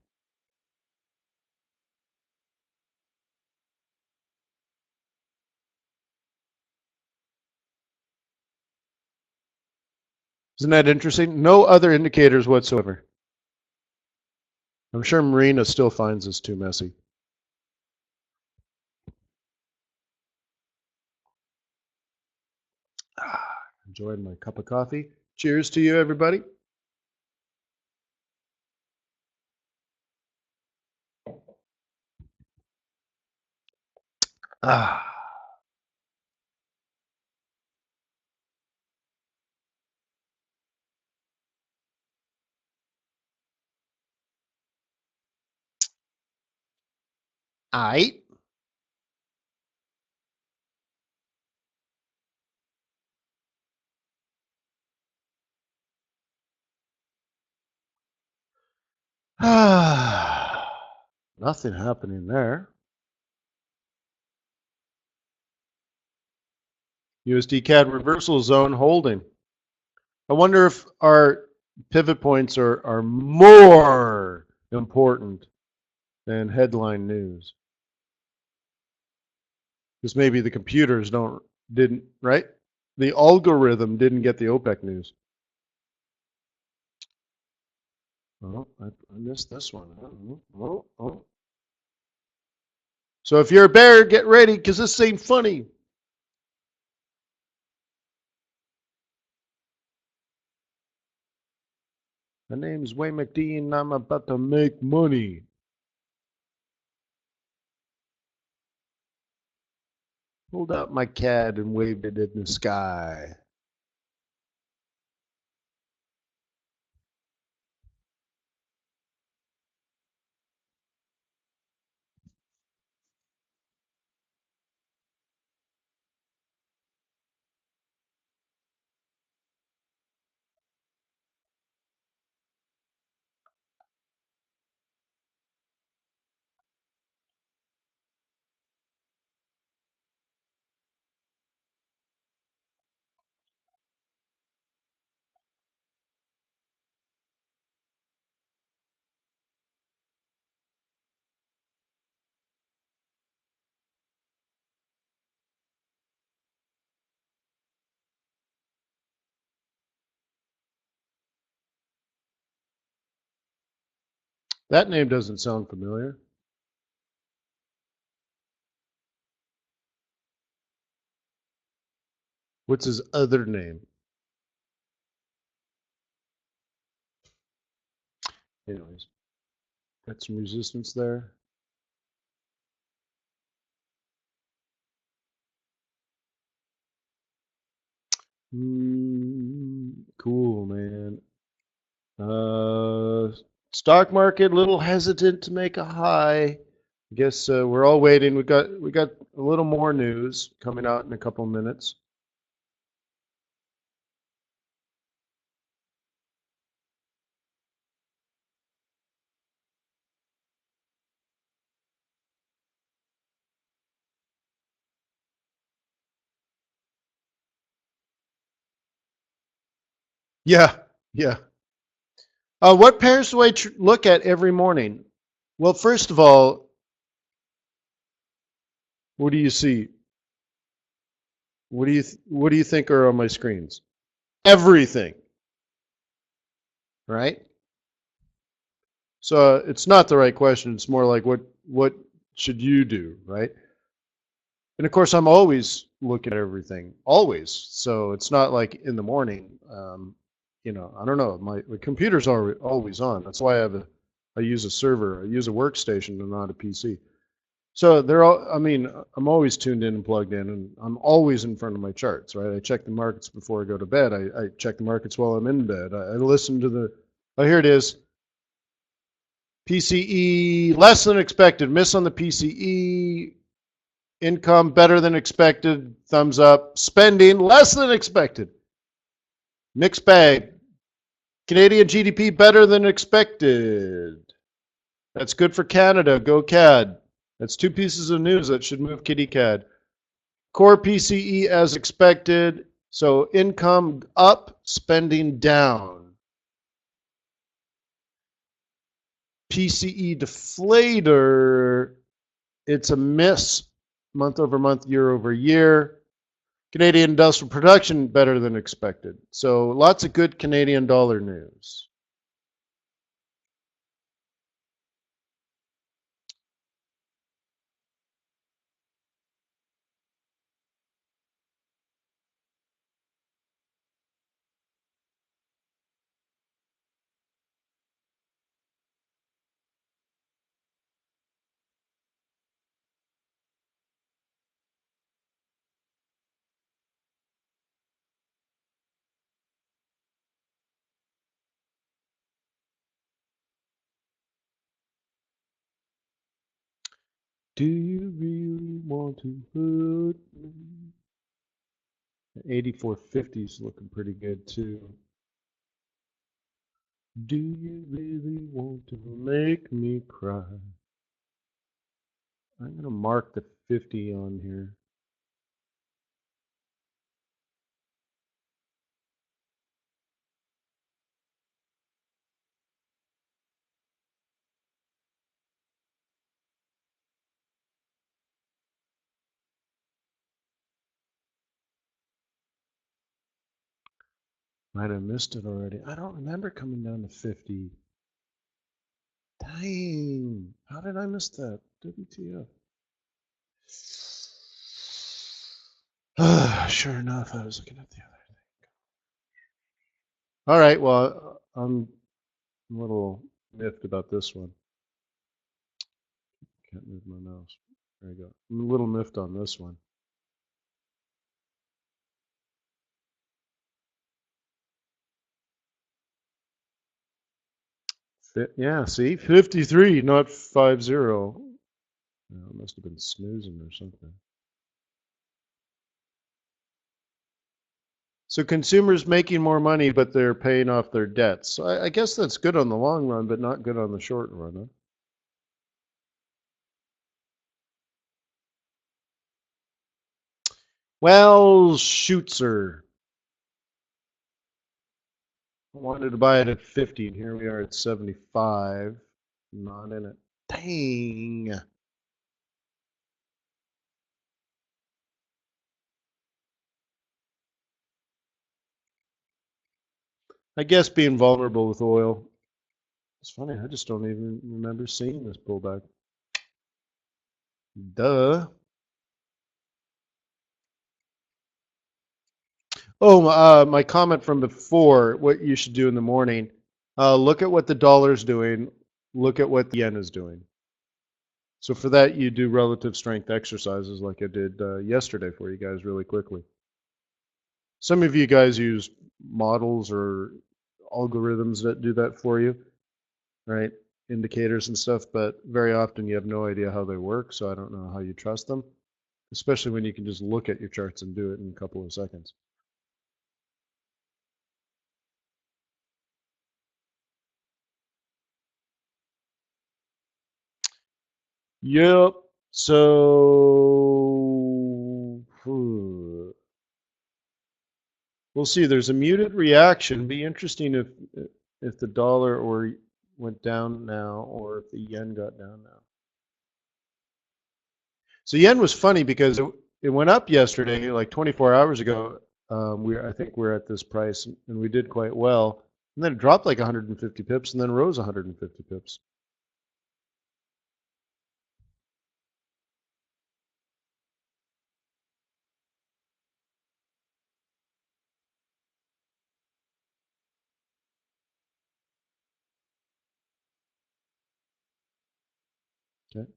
Isn't that interesting? No other indicators whatsoever. I'm sure Marina still finds this too messy. Enjoying my cup of coffee. Cheers to you, everybody. Ah. Aight. Nothing happening there. USD CAD reversal zone holding. I wonder if our pivot points are more important than headline news. Because maybe the computers didn't, right? The algorithm didn't get the OPEC news. Oh, I missed this one. Oh. So if you're a bear, get ready because this ain't funny. My name is Wayne McD and I'm about to make money. Pulled out my CAD and waved it in the sky. That name doesn't sound familiar. What's his other name? Anyways, got some resistance there. Cool, man. Stock market a little hesitant to make a high. I guess we're all waiting. We got a little more news coming out in a couple minutes. Yeah, yeah. What pairs do I look at every morning? Well, first of all, what do you see? What do you think are on my screens? Everything, right? So it's not the right question. It's more like what should you do, right? And of course, I'm always looking at everything, always. So it's not like in the morning. I don't know. My computer's always on. That's why I use a server. I use a workstation and not a PC. So they're all. I mean, I'm always tuned in and plugged in, and I'm always in front of my charts, right? I check the markets before I go to bed. I check the markets while I'm in bed. I listen to the. Oh, here it is. PCE less than expected. Miss on the PCE. Income better than expected, thumbs up. Spending less than expected. Mixed bag. Canadian GDP better than expected. That's good for Canada. Go CAD. That's two pieces of news that should move kitty CAD. Core PCE as expected. So income up, spending down. PCE deflator. It's a miss month over month, year over year. Canadian industrial production better than expected. So lots of good Canadian dollar news. Do you really want to hurt me? 8450 is looking pretty good too. Do you really want to make me cry? I'm going to mark the 50 on here. Might have missed it already. I don't remember coming down to 50. Dang. How did I miss that? WTF. Sure enough, I was looking at the other. All right, well, I'm a little miffed about this one. Can't move my mouse. There you go. I'm a little miffed on this one. Yeah, see? 53, not 50. Yeah, it must have been snoozing or something. So consumers making more money, but they're paying off their debts. So I guess that's good on the long run, but not good on the short run. Huh? Well, Shootzer. I wanted to buy it at 50, and here we are at 75. Not in it. Dang. I guess being vulnerable with oil. It's funny, I just don't even remember seeing this pullback. Duh. Oh, my comment from before, what you should do in the morning, look at what the dollar's doing, look at what the yen is doing. So for that, you do relative strength exercises like I did yesterday for you guys really quickly. Some of you guys use models or algorithms that do that for you, right? Indicators and stuff, but very often you have no idea how they work, so I don't know how you trust them, especially when you can just look at your charts and do it in a couple of seconds. Yep. So we'll see. There's a muted reaction. Be interesting if the dollar or went down now or if the yen got down now. So yen was funny because it went up yesterday, like 24 hours ago. I think we're at this price and we did quite well. And then it dropped like 150 pips and then rose 150 pips. Okay.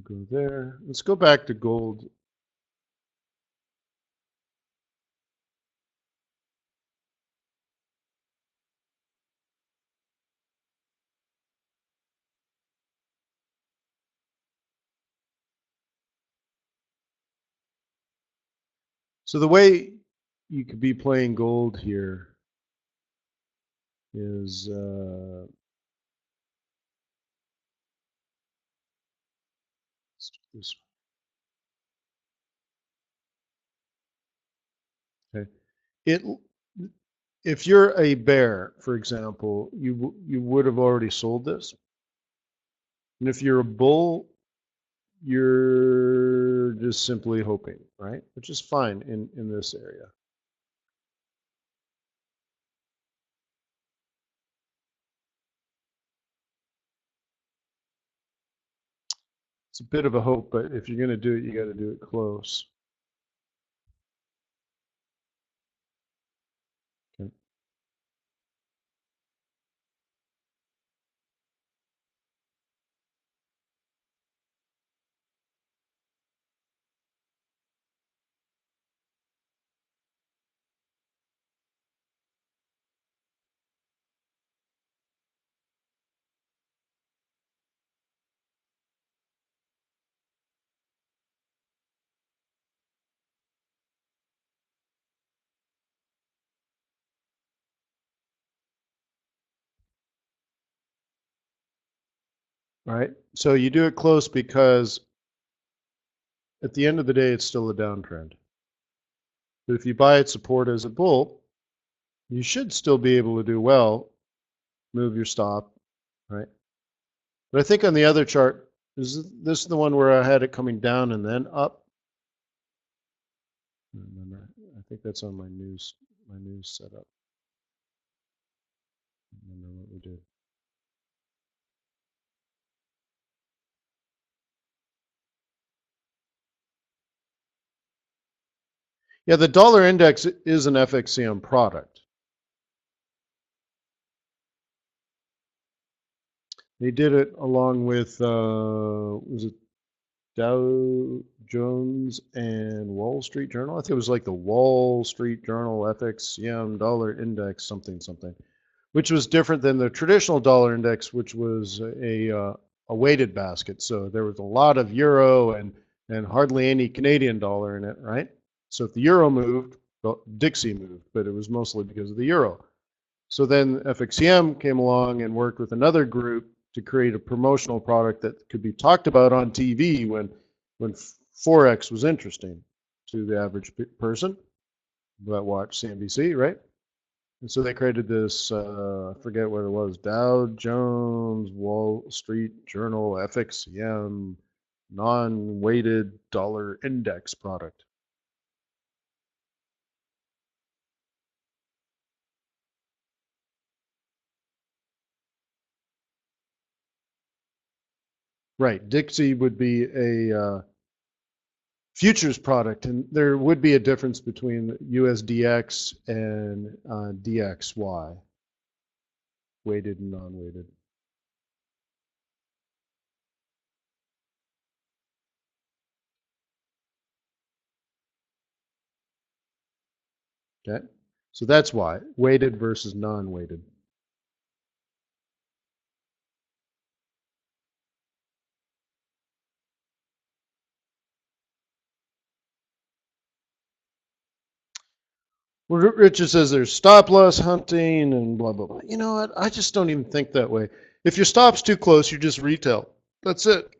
Go there. Let's go back to gold. So the way you could be playing gold here is this. Okay. It if you're a bear, for example, you would have already sold this, and if you're a bull, you're just simply hoping, right? Which is fine in this area. It's a bit of a hope, but if you're going to do it, you got to do it close. Okay. All right. So you do it close because at the end of the day, it's still a downtrend. But if you buy at support as a bull, you should still be able to do well. Move your stop, right? But I think on the other chart, is this the one where I had it coming down and then up? I don't remember. I think that's on my news setup. I don't remember what we did. Yeah, the dollar index is an FXCM product. They did it along with was it Dow Jones and Wall Street Journal? I think it was like the Wall Street Journal FXCM dollar index something something, which was different than the traditional dollar index, which was a weighted basket. So there was a lot of euro and hardly any Canadian dollar in it, right? So if the euro moved, well, Dixie moved, but it was mostly because of the euro. So then FXCM came along and worked with another group to create a promotional product that could be talked about on TV when Forex was interesting to the average person that watched CNBC, right? And so they created this, I forget what it was, Dow Jones, Wall Street Journal, FXCM, non-weighted dollar index product. Right. Dixie would be a futures product, and there would be a difference between USDX and DXY, weighted and non-weighted. Okay. So that's why, weighted versus non-weighted. Well, Richard says there's stop loss hunting and blah, blah, blah. You know what? I just don't even think that way. If your stop's too close, you're just retail. That's it.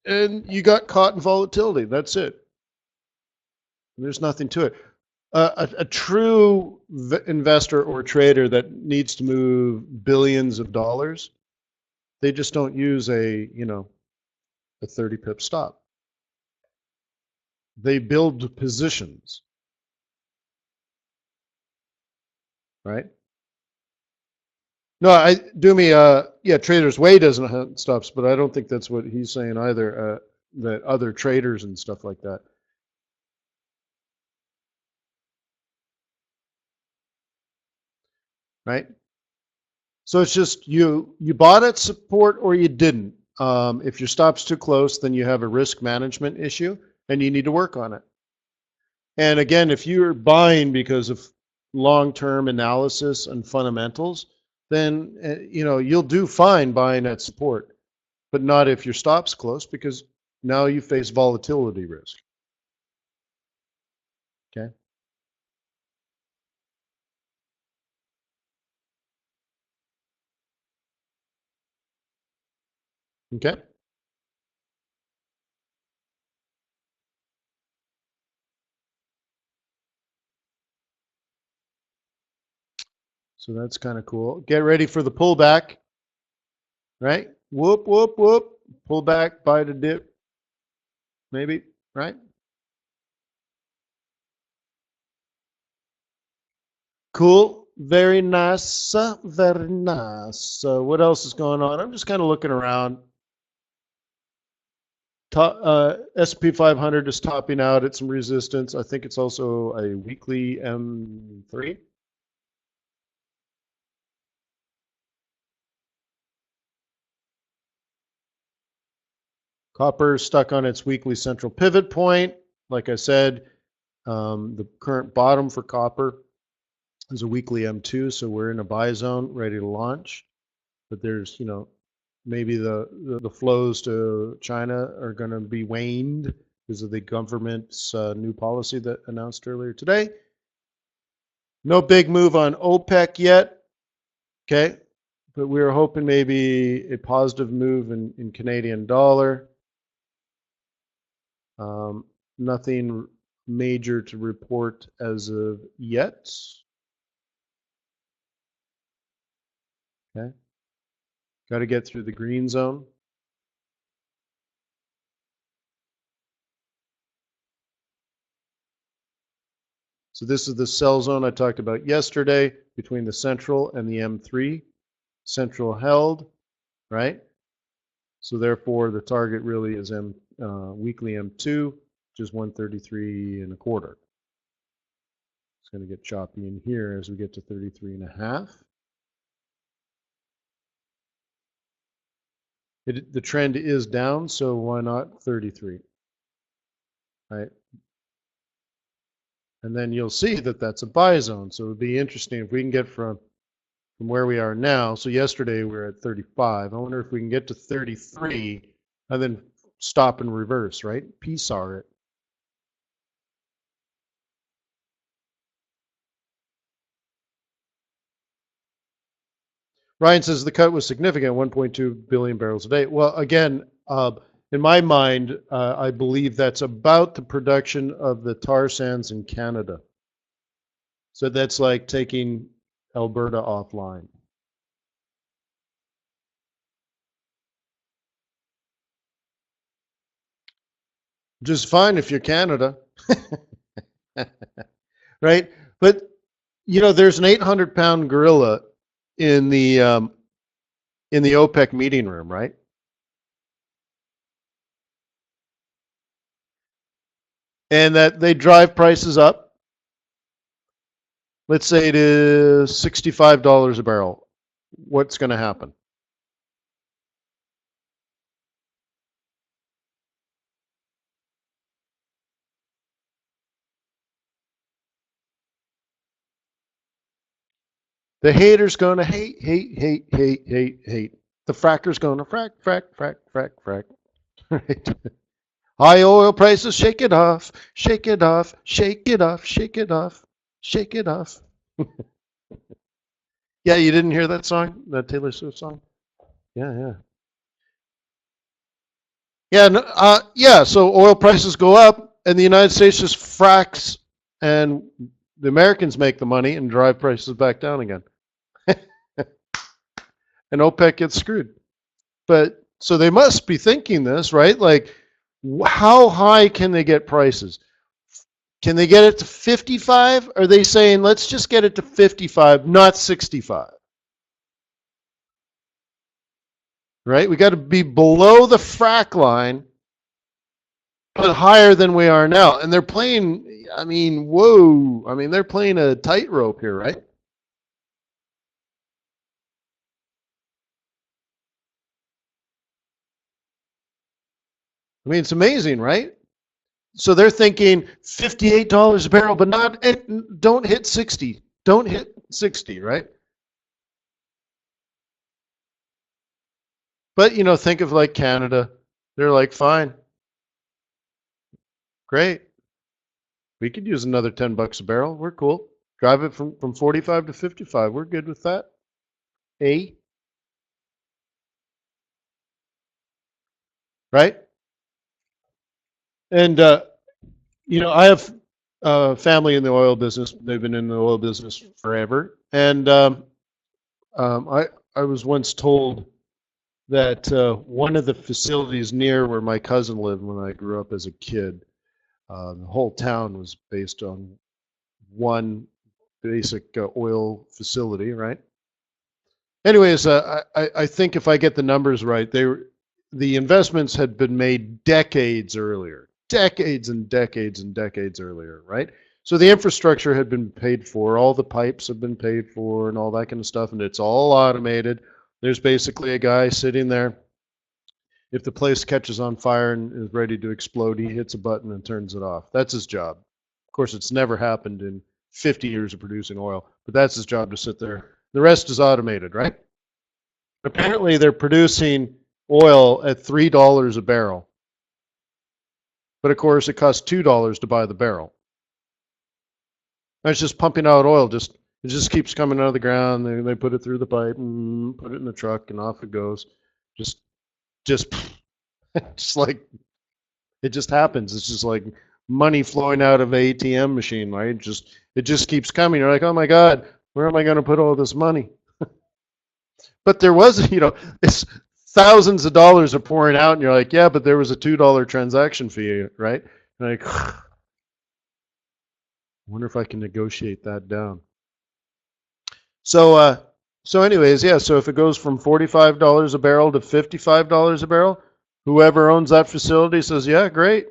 And you got caught in volatility. That's it. There's nothing to it. A true investor or trader that needs to move billions of dollars, they just don't use a 30 pip stop. They build positions, right? No, TradersWay doesn't hunt stops, but I don't think that's what he's saying either. That other traders and stuff like that, right? So it's just you bought at support or you didn't. If your stop's too close, then you have a risk management issue and you need to work on it. And again, if you're buying because of long-term analysis and fundamentals, then you'll do fine buying at support, but not if your stop's close, because now you face volatility risk. Okay. Okay. So that's kind of cool. Get ready for the pullback, right? Whoop, whoop, whoop. Pull back, buy the dip, maybe, right? Cool. Very nice. Very nice. So what else is going on? I'm just kind of looking around. S&P 500 is topping out at some resistance. I think it's also a weekly M3. Copper is stuck on its weekly central pivot point. Like I said, the current bottom for copper is a weekly M2, so we're in a buy zone ready to launch. But there's, maybe the flows to China are going to be waned because of the government's new policy that announced earlier today. No big move on OPEC yet, okay? But we were hoping maybe a positive move in Canadian dollar. Nothing major to report as of yet. Okay. Got to get through the green zone. So this is the sell zone I talked about yesterday between the central and the M3. Central held, right? So therefore the target really is weekly M2, which is 133 and a quarter. It's going to get choppy in here as we get to 33 and a half. The trend is down, so why not 33, right? And then you'll see that that's a buy zone. So it would be interesting if we can get from where we are now. So yesterday we were at 35. I wonder if we can get to 33 and then stop and reverse, right? PSAR it. Ryan says the cut was significant, 1.2 billion barrels a day. Well, again, in my mind, I believe that's about the production of the tar sands in Canada. So that's like taking Alberta offline. Just fine if you're Canada. Right? But, there's an 800-pound gorilla in the OPEC meeting room, right? and that they drive prices up. Let's say it is $65 a barrel. What's going to happen? The hater's going to hate, hate, hate, hate, hate, hate. The fracker's going to frack, frack, frack, frack, frack. Right? High oil prices, shake it off, shake it off, shake it off, shake it off, shake it off. Yeah, you didn't hear that song, that Taylor Swift song? Yeah, yeah. Yeah, yeah. So oil prices go up, and the United States just fracks, and the Americans make the money and drive prices back down again. And OPEC gets screwed. But so they must be thinking this, right? Like, how high can they get prices? Can they get it to 55? Are they saying, let's just get it to 55, not 65? Right? We got to be below the frack line, but higher than we are now. And they're playing, I mean, whoa. I mean, they're playing a tightrope here, right? I mean, it's amazing, right? So they're thinking $58 a barrel, but don't hit 60. Don't hit 60, right? But, you know, think of like Canada. They're like, fine, great. We could use another $10 a barrel. We're cool. Drive it from 45 to 55. We're good with that. Right? And, you know, I have family in the oil business. They've been in the oil business forever. And I was once told that one of the facilities near where my cousin lived when I grew up as a kid, the whole town was based on one basic oil facility, right? Anyways, I think if I get the numbers right, the investments had been made decades earlier, decades and decades and decades earlier, right? So the infrastructure had been paid for, all the pipes have been paid for, and all that kind of stuff, and it's all automated. There's basically a guy sitting there. If the place catches on fire and is ready to explode, he hits a button and turns it off. That's his job. Of course, it's never happened in 50 years of producing oil, but that's his job, to sit there. The rest is automated, right? Apparently, they're producing oil at $3 a barrel. But of course, it costs $2 to buy the barrel. And it's just pumping out oil. It just keeps coming out of the ground. They put it through the pipe and put it in the truck, and off it goes. Just just like it just happens. It's just like money flowing out of an ATM machine, right? It just keeps coming. You're like, oh my God, where am I going to put all this money? But there was, you know, it's thousands of dollars are pouring out, and you're like, yeah, but there was a $2 transaction fee, right? And like, I wonder if I can negotiate that down. So anyways, yeah. So if it goes from $45 a barrel to $55 a barrel, whoever owns that facility says, yeah, great,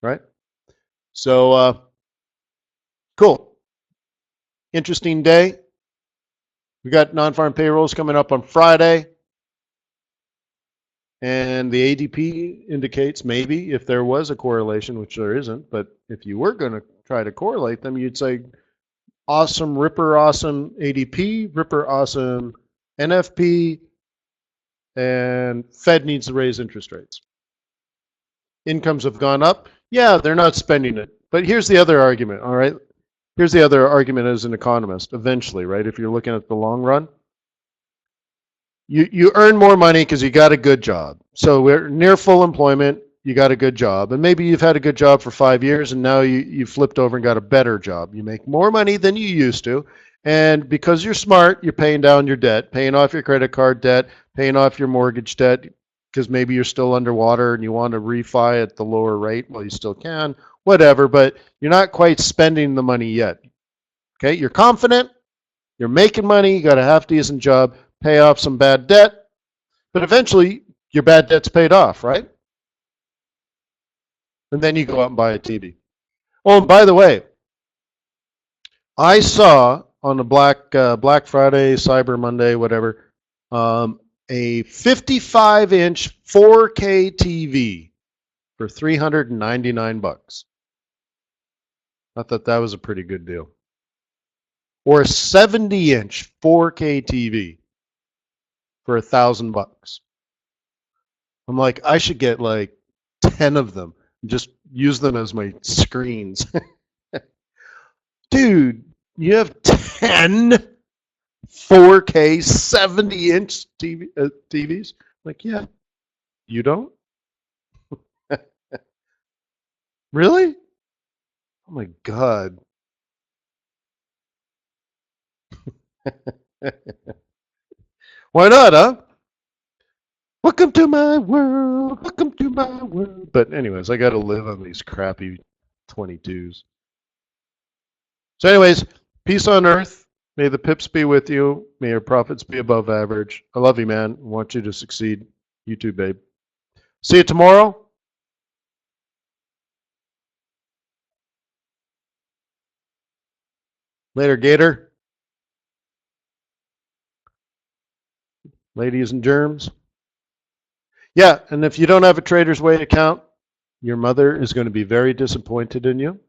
right? So cool. Interesting day. We got non-farm payrolls coming up on Friday. And the ADP indicates maybe if there was a correlation, which there isn't, but if you were going to try to correlate them, you'd say awesome, ripper awesome ADP, ripper awesome NFP, and Fed needs to raise interest rates. Incomes have gone up. Yeah, they're not spending it. But here's the other argument, all right? Here's the other argument as an economist, eventually, right? If you're looking at the long run, you earn more money because you got a good job. So we're near full employment, you got a good job. And maybe you've had a good job for 5 years and now you flipped over and got a better job. You make more money than you used to. And because you're smart, you're paying down your debt, paying off your credit card debt, paying off your mortgage debt, because maybe you're still underwater and you want to refi at the lower rate. Well, you still can, whatever, but you're not quite spending the money yet. Okay, you're confident, you're making money, you got a half decent job, pay off some bad debt, but eventually your bad debt's paid off, right? And then you go out and buy a TV. Oh, and by the way, I saw on the Black Friday, Cyber Monday, whatever, a 55-inch 4K TV for $399. I thought that was a pretty good deal. Or a 70-inch 4K TV for $1,000. I'm like, I should get like 10 of them. Just use them as my screens. Dude, you have 10 4K 70-inch TVs? Like, yeah. You don't? Really? Oh my God. Why not, huh? Welcome to my world. Welcome to my world. But anyways, I got to live on these crappy 22s. So anyways, peace on earth. May the pips be with you. May your profits be above average. I love you, man. I want you to succeed. You too, babe. See you tomorrow. Later, Gator. Ladies and germs. Yeah, and if you don't have a TradersWay account, your mother is going to be very disappointed in you.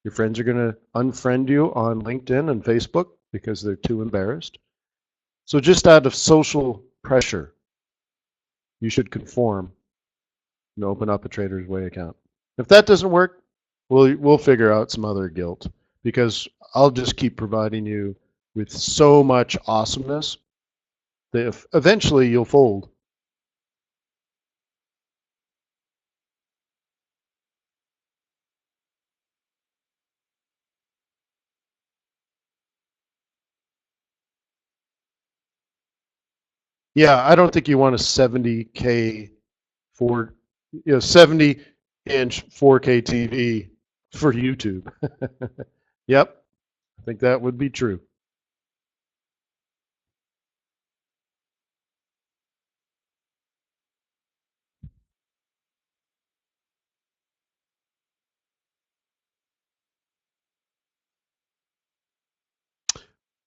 Your friends are going to unfriend you on LinkedIn and Facebook because they're too embarrassed. So just out of social pressure, you should conform and open up a TradersWay account. If that doesn't work, we'll figure out some other guilt, because I'll just keep providing you with so much awesomeness that eventually you'll fold. Yeah, I don't think you want a 70K 70-inch 4K TV for YouTube. Yep, I think that would be true.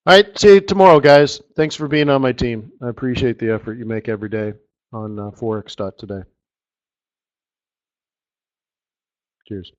All right, see you tomorrow, guys. Thanks for being on my team. I appreciate the effort you make every day on Forex.Today. Cheers.